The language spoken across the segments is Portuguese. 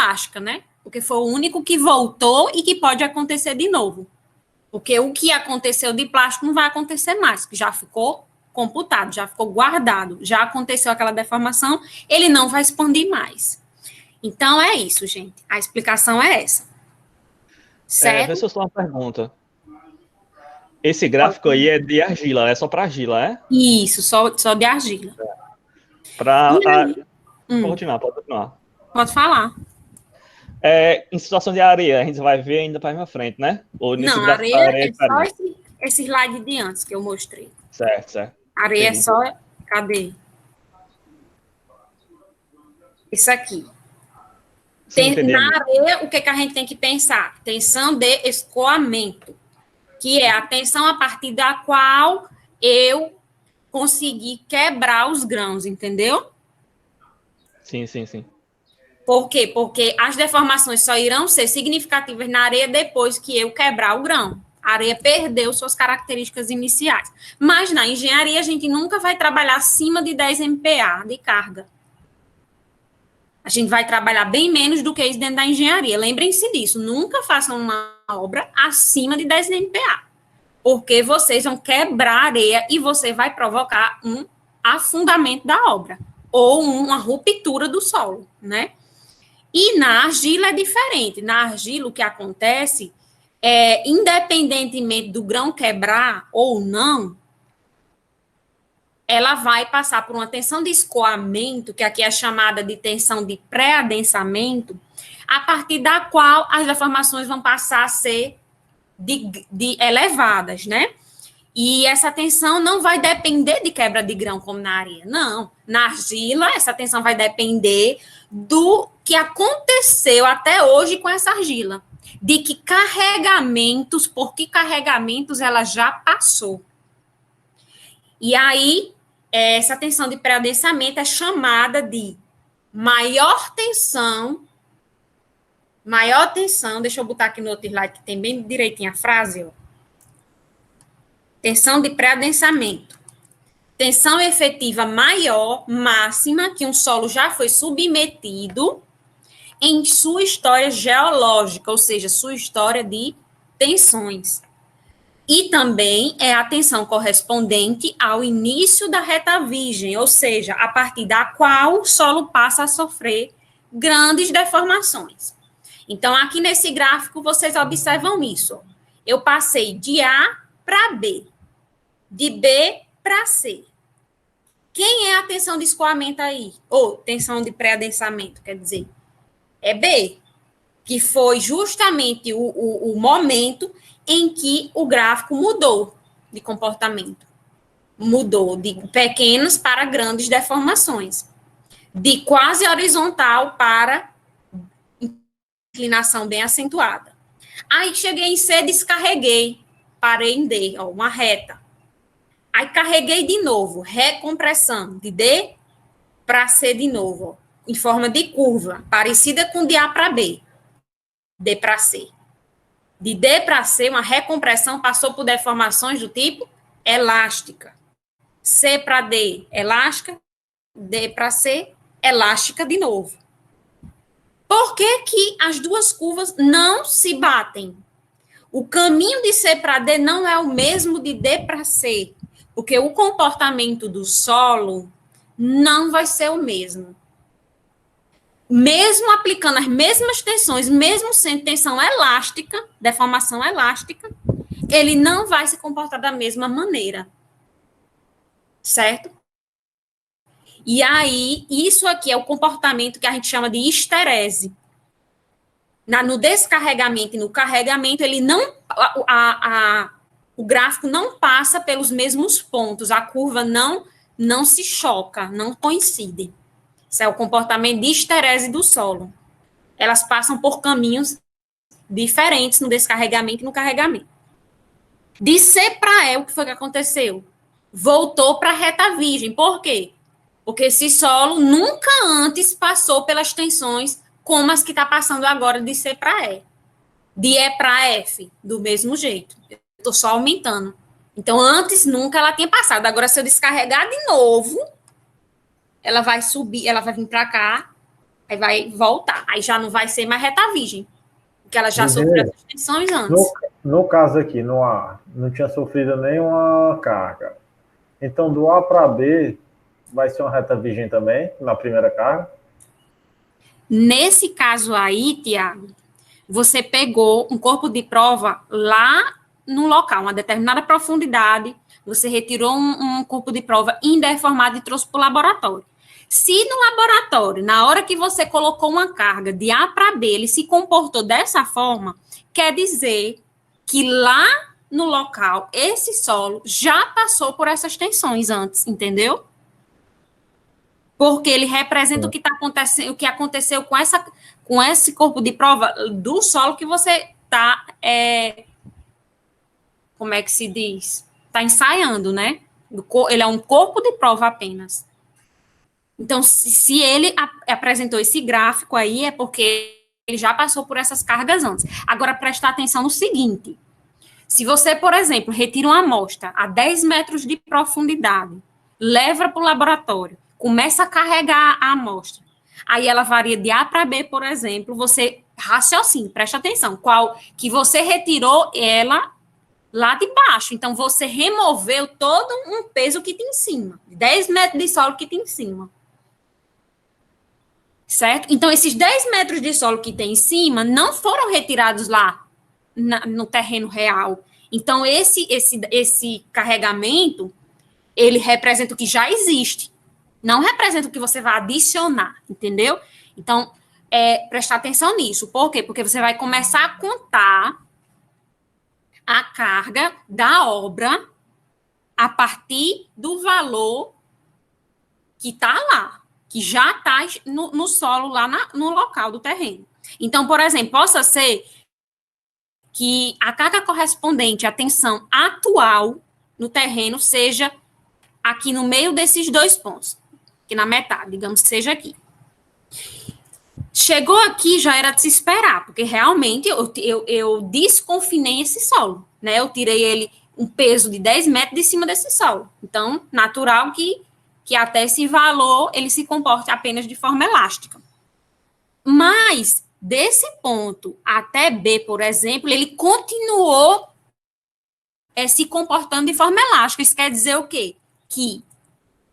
elástica, né? Porque foi o único que voltou e que pode acontecer de novo. Porque o que aconteceu de plástico não vai acontecer mais, que já ficou computado, já ficou guardado, já aconteceu aquela deformação, ele não vai expandir mais. Então, é isso, gente. A explicação é essa. Certo? Vê se eu sou uma pergunta. Esse gráfico aí é de argila, é só para argila, é? Isso, só de argila. Pode continuar. Pode falar. Em situação de areia, a gente vai ver ainda para mais frente, né? Ou nesse Não, gráfico areia é só esse slide de antes que eu mostrei. Certo. Areia Entendi. é só... Cadê? Isso aqui. Na areia, o que a gente tem que pensar? Tensão de escoamento, que é a tensão a partir da qual eu consegui quebrar os grãos, entendeu? Sim. Por quê? Porque as deformações só irão ser significativas na areia depois que eu quebrar o grão. A areia perdeu suas características iniciais. Mas na engenharia a gente nunca vai trabalhar acima de 10 MPa de carga. A gente vai trabalhar bem menos do que isso dentro da engenharia. Lembrem-se disso. Nunca façam uma obra acima de 10 MPa. Porque vocês vão quebrar a areia e você vai provocar um afundamento da obra. Ou uma ruptura do solo, né? E na argila é diferente. Na argila, o que acontece é, independentemente do grão quebrar ou não, ela vai passar por uma tensão de escoamento, que aqui é chamada de tensão de pré-adensamento, a partir da qual as deformações vão passar a ser de elevadas, né? E essa tensão não vai depender de quebra de grão, como na areia. Não. Na argila, essa tensão vai depender do que aconteceu até hoje com essa argila. De que carregamentos, por que carregamentos ela já passou. E aí, essa tensão de pré-adensamento é chamada de maior tensão, deixa eu botar aqui no outro slide, que tem bem direitinho a frase, ó. Tensão de pré-adensamento. Tensão efetiva maior, máxima, que um solo já foi submetido em sua história geológica, ou seja, sua história de tensões. E também é a tensão correspondente ao início da reta virgem, ou seja, a partir da qual o solo passa a sofrer grandes deformações. Então, aqui nesse gráfico, vocês observam isso. Eu passei de A para B, de B para C. Quem é a tensão de escoamento aí? Ou tensão de pré-adensamento, quer dizer? É B, que foi justamente o momento em que o gráfico mudou de comportamento. Mudou de pequenas para grandes deformações. De quase horizontal para inclinação bem acentuada. Aí cheguei em C, descarreguei, parei em D, ó, uma reta. Aí carreguei de novo, recompressão, de D para C de novo, ó, em forma de curva, parecida com de A para B, D para C. De D para C, uma recompressão passou por deformações do tipo elástica. C para D, elástica. D para C, elástica de novo. Por que que as duas curvas não se batem? O caminho de C para D não é o mesmo de D para C, porque o comportamento do solo não vai ser o mesmo. Mesmo aplicando as mesmas tensões, mesmo sendo tensão elástica, deformação elástica, ele não vai se comportar da mesma maneira. Certo? E aí, isso aqui é o comportamento que a gente chama de histerese. No descarregamento e no carregamento, ele não, o gráfico não passa pelos mesmos pontos, a curva não se choca, não coincide. Isso é o comportamento de histerese do solo. Elas passam por caminhos diferentes no descarregamento e no carregamento. De C para E, o que foi que aconteceu? Voltou para a reta virgem. Por quê? Porque esse solo nunca antes passou pelas tensões como as que está passando agora de C para E. De E para F, do mesmo jeito. Eu estou só aumentando. Então, antes nunca ela tinha passado. Agora, se eu descarregar de novo, ela vai subir, ela vai vir para cá Aí vai voltar. Aí já não vai ser mais reta virgem, porque ela já sofreu Engenheiro, essas tensões no, antes. no caso aqui, não tinha sofrido nenhuma carga. Então, do A para B, vai ser uma reta virgem também, na primeira carga? Nesse caso aí, Tiago, você pegou um corpo de prova lá no local, uma determinada profundidade, você retirou um corpo de prova indeformado e trouxe para o laboratório. Se no laboratório, na hora que você colocou uma carga de A para B, ele se comportou dessa forma, quer dizer que lá no local, esse solo já passou por essas tensões antes, entendeu? Porque ele representa o que está acontecendo, o que aconteceu com esse corpo de prova do solo que você está, como é que se diz? Está ensaiando, né? Ele é um corpo de prova apenas. Então, se ele apresentou esse gráfico aí, é porque ele já passou por essas cargas antes. Agora, prestar atenção no seguinte: se você, por exemplo, retira uma amostra a 10 metros de profundidade, leva para o laboratório, começa a carregar a amostra, aí ela varia de A para B, por exemplo, você raciocina, presta atenção, qual que você retirou ela lá de baixo. Então, você removeu todo um peso que tem em cima, 10 metros de solo que tem em cima. Certo? Então, esses 10 metros de solo que tem em cima não foram retirados lá no terreno real. Então, esse carregamento, ele representa o que já existe, não representa o que você vai adicionar, entendeu? Então, prestar atenção nisso. Por quê? Porque você vai começar a contar a carga da obra a partir do valor que está lá, que já está no solo, lá no local do terreno. Então, por exemplo, possa ser que a carga correspondente à tensão atual no terreno seja aqui no meio desses dois pontos, aqui na metade, digamos que seja aqui. Chegou aqui, já era de se esperar, porque realmente eu desconfinei esse solo, né? Eu tirei ele um peso de 10 metros de cima desse solo. Então, natural que até esse valor ele se comporte apenas de forma elástica. Mas, desse ponto até B, por exemplo, ele continuou se comportando de forma elástica. Isso quer dizer o quê? Que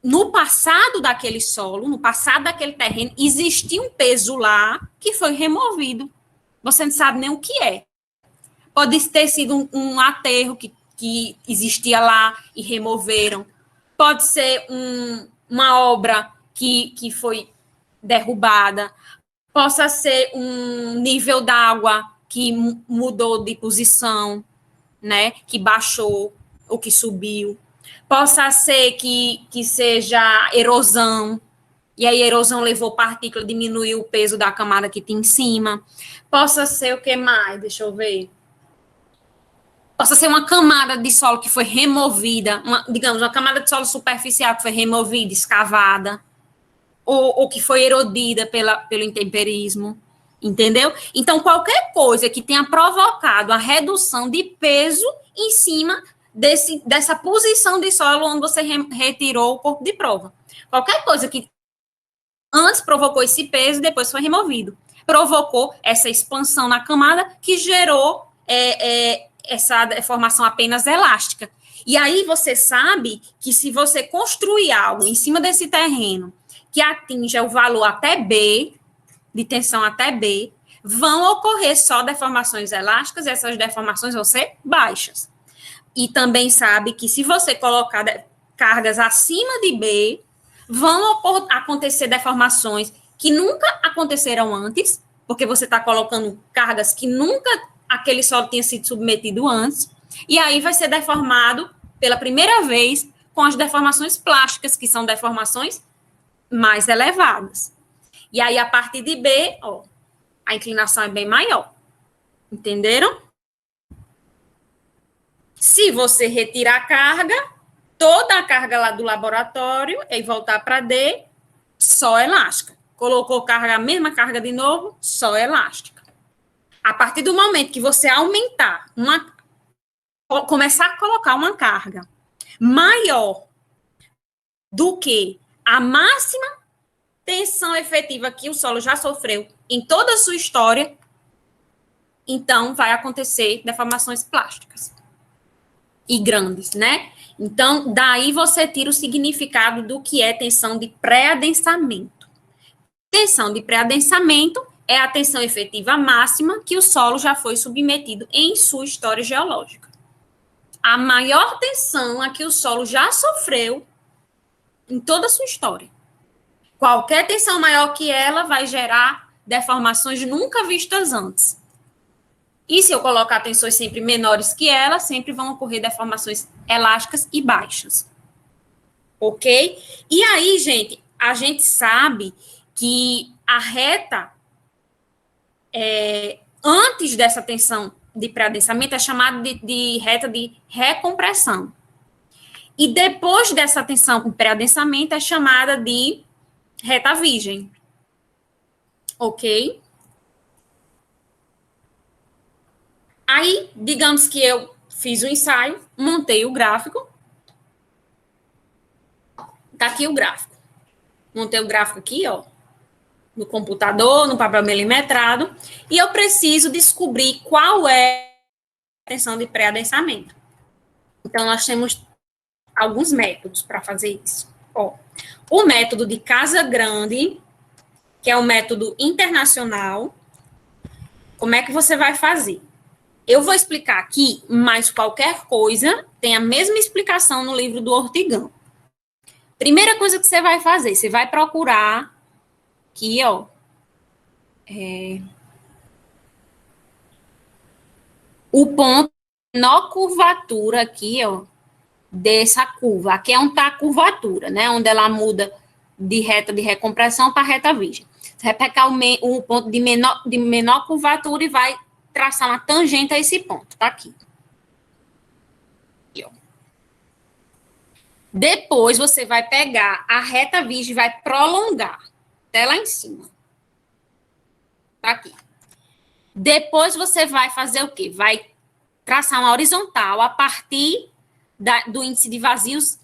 no passado daquele solo, no passado daquele terreno, existia um peso lá que foi removido. Você não sabe nem o que é. Pode ter sido um aterro que existia lá e removeram. Pode ser uma obra que foi derrubada. Possa ser um nível d'água que mudou de posição, né? Que baixou ou que subiu. Possa ser que seja erosão, e aí a erosão levou partícula, diminuiu o peso da camada que tem em cima. Possa ser o que mais? Deixa eu ver. Possa ser uma camada de solo que foi removida, digamos, uma camada de solo superficial que foi removida, escavada, ou que foi erodida pelo intemperismo, entendeu? Então, qualquer coisa que tenha provocado a redução de peso em cima dessa posição de solo onde você retirou o corpo de prova. Qualquer coisa que antes provocou esse peso e depois foi removido. Provocou essa expansão na camada que gerou essa deformação apenas elástica. E aí você sabe que se você construir algo em cima desse terreno que atinja o valor até B, de tensão até B, vão ocorrer só deformações elásticas, e essas deformações vão ser baixas. E também sabe que se você colocar cargas acima de B, vão acontecer deformações que nunca aconteceram antes, porque você está colocando cargas que nunca aquele solo tinha sido submetido antes, e aí vai ser deformado pela primeira vez com as deformações plásticas, que são deformações mais elevadas. E aí, a partir de B, ó, a inclinação é bem maior. Entenderam? Se você retirar a carga, toda a carga lá do laboratório, e voltar para D, só elástica. Colocou carga, a mesma carga de novo, só elástica. A partir do momento que você aumentar, começar a colocar uma carga maior do que a máxima tensão efetiva que o solo já sofreu em toda a sua história, então vai acontecer deformações plásticas e grandes, né? Então, daí você tira o significado do que é tensão de pré-adensamento. Tensão de pré-adensamento é a tensão efetiva máxima que o solo já foi submetido em sua história geológica. A maior tensão a que o solo já sofreu em toda a sua história. Qualquer tensão maior que ela vai gerar deformações nunca vistas antes. E se eu colocar tensões sempre menores que ela, sempre vão ocorrer deformações elásticas e baixas. Ok? E aí, gente, a gente sabe que a reta, antes dessa tensão de pré-adensamento, é chamada de reta de recompressão. E depois dessa tensão de pré-adensamento, é chamada de reta virgem. Ok? Aí, digamos que eu fiz o ensaio, montei o gráfico. Tá aqui o gráfico. Montei o gráfico aqui, ó, no computador, no papel milimetrado, e eu preciso descobrir qual é a tensão de pré-adensamento. Então, nós temos alguns métodos para fazer isso. Ó, o método de Casagrande, que é um método internacional. Como é que você vai fazer? Eu vou explicar aqui, mas qualquer coisa tem a mesma explicação no livro do Ortigão. Primeira coisa que você vai fazer, você vai procurar aqui, ó, o ponto de menor curvatura aqui, ó, dessa curva. Aqui é onde está a curvatura, né? Onde ela muda de reta de recompressão para reta virgem. Você vai pegar o ponto de menor curvatura e vai traçar uma tangente a esse ponto, tá aqui. Aqui, ó. Depois você vai pegar a reta virgem e vai prolongar até lá em cima. Tá aqui. Depois você vai fazer o quê? Vai traçar uma horizontal a partir do índice de vazios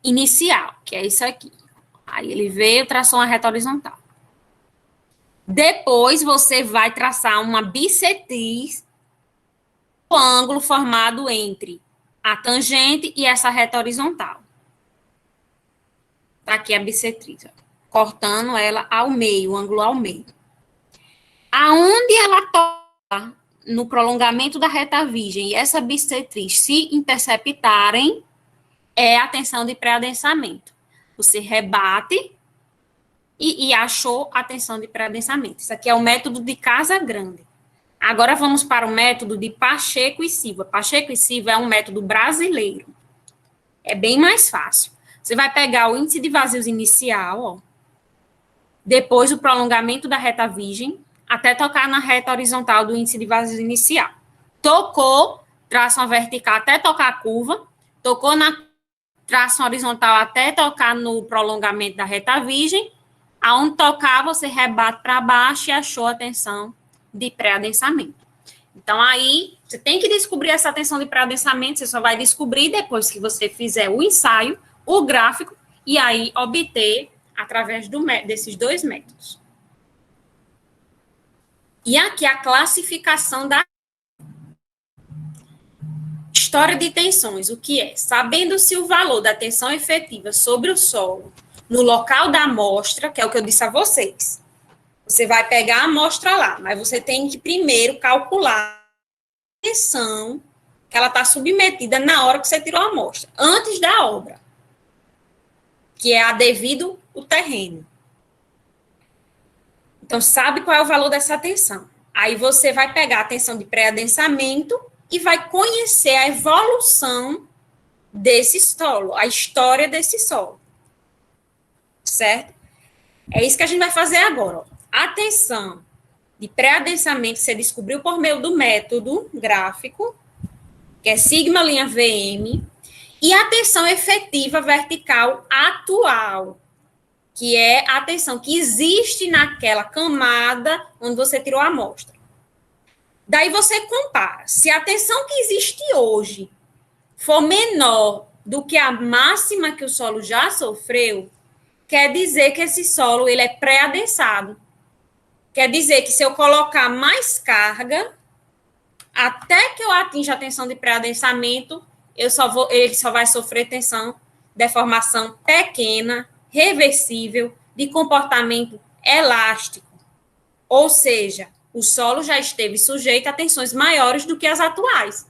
inicial, que é isso aqui. Aí ele veio, traçou uma reta horizontal. Depois você vai traçar uma bissetriz, o ângulo formado entre a tangente e essa reta horizontal. Tá aqui a bissetriz, ó, cortando ela ao meio, o ângulo ao meio. Aonde ela toca no prolongamento da reta virgem e essa bissetriz se interceptarem, é a tensão de pré-adensamento. Você rebate e achou a tensão de pré-adensamento. Isso aqui é o método de Casagrande. Agora vamos para o método de Pacheco e Silva. Pacheco e Silva é um método brasileiro. É bem mais fácil. Você vai pegar o índice de vazios inicial, ó, depois o prolongamento da reta virgem, até tocar na reta horizontal do índice de vazios inicial. Tocou, traça uma vertical até tocar a curva, tocou na traça horizontal até tocar no prolongamento da reta virgem, aonde tocar, você rebate para baixo e achou a tensão de pré-adensamento. Então, aí, você tem que descobrir essa tensão de pré-adensamento, você só vai descobrir depois que você fizer o ensaio, o gráfico, e aí obter através desses dois métodos. E aqui a classificação da história de tensões, o que é? Sabendo-se o valor da tensão efetiva sobre o solo no local da amostra, que é o que eu disse a vocês. Você vai pegar a amostra lá, mas você tem que primeiro calcular a tensão que ela está submetida na hora que você tirou a amostra, antes da obra, que é a devido o terreno. Então, sabe qual é o valor dessa tensão. Aí você vai pegar a tensão de pré-adensamento e vai conhecer a evolução desse solo, a história desse solo. Certo? É isso que a gente vai fazer agora. Ó. A tensão de pré-adensamento você descobriu por meio do método gráfico, que é sigma linha VM, e a tensão efetiva vertical atual, que é a tensão que existe naquela camada onde você tirou a amostra. Daí você compara. Se a tensão que existe hoje for menor do que a máxima que o solo já sofreu, quer dizer que esse solo ele é pré-adensado. Quer dizer que se eu colocar mais carga, até que eu atinja a tensão de pré-adensamento, ele só vai sofrer tensão, deformação pequena, reversível, de comportamento elástico. Ou seja, o solo já esteve sujeito a tensões maiores do que as atuais.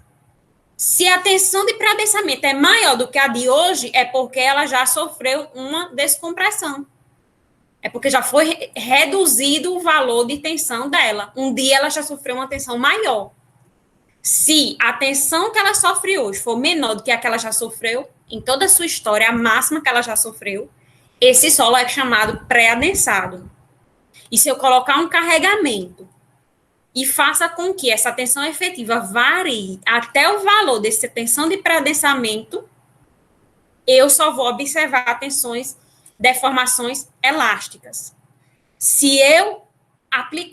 Se a tensão de pré-adensamento é maior do que a de hoje, é porque ela já sofreu uma descompressão. É porque já foi reduzido o valor de tensão dela. Um dia ela já sofreu uma tensão maior. Se a tensão que ela sofre hoje for menor do que a que ela já sofreu, em toda a sua história, a máxima que ela já sofreu, esse solo é chamado pré-adensado. E se eu colocar um carregamento e faça com que essa tensão efetiva varie até o valor dessa tensão de pré-adensamento, eu só vou observar tensões, deformações elásticas. Se eu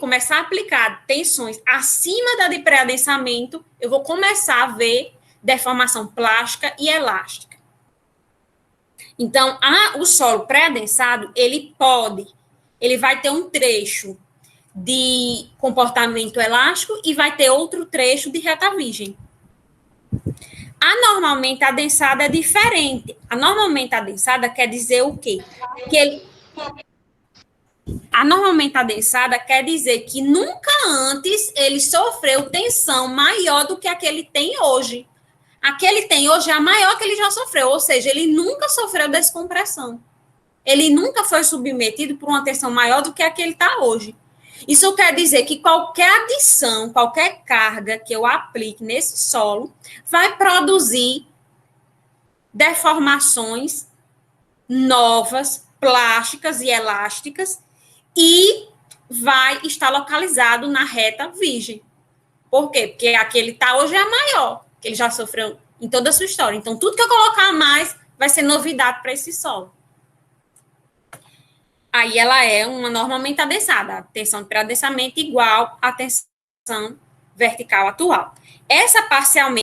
começar a aplicar tensões acima da de pré-adensamento, eu vou começar a ver deformação plástica e elástica. Então, o solo pré-adensado, ele vai ter um trecho de comportamento elástico e vai ter outro trecho de reta virgem. Anormalmente adensada é diferente. Anormalmente adensada quer dizer o quê? Anormalmente adensada quer dizer que nunca antes ele sofreu tensão maior do que a que ele tem hoje. A que ele tem hoje é a maior que ele já sofreu, ou seja, ele nunca sofreu descompressão. Ele nunca foi submetido por uma tensão maior do que a que ele está hoje. Isso quer dizer que qualquer adição, qualquer carga que eu aplique nesse solo vai produzir deformações novas, plásticas e elásticas, e vai estar localizado na reta virgem. Por quê? Porque a que ele está hoje é a maior, que ele já sofreu em toda a sua história. Então, tudo que eu colocar a mais vai ser novidade para esse solo. Aí ela é uma normalmente adensada. A tensão de pré-adensamento igual à tensão vertical atual. Essa parcialmente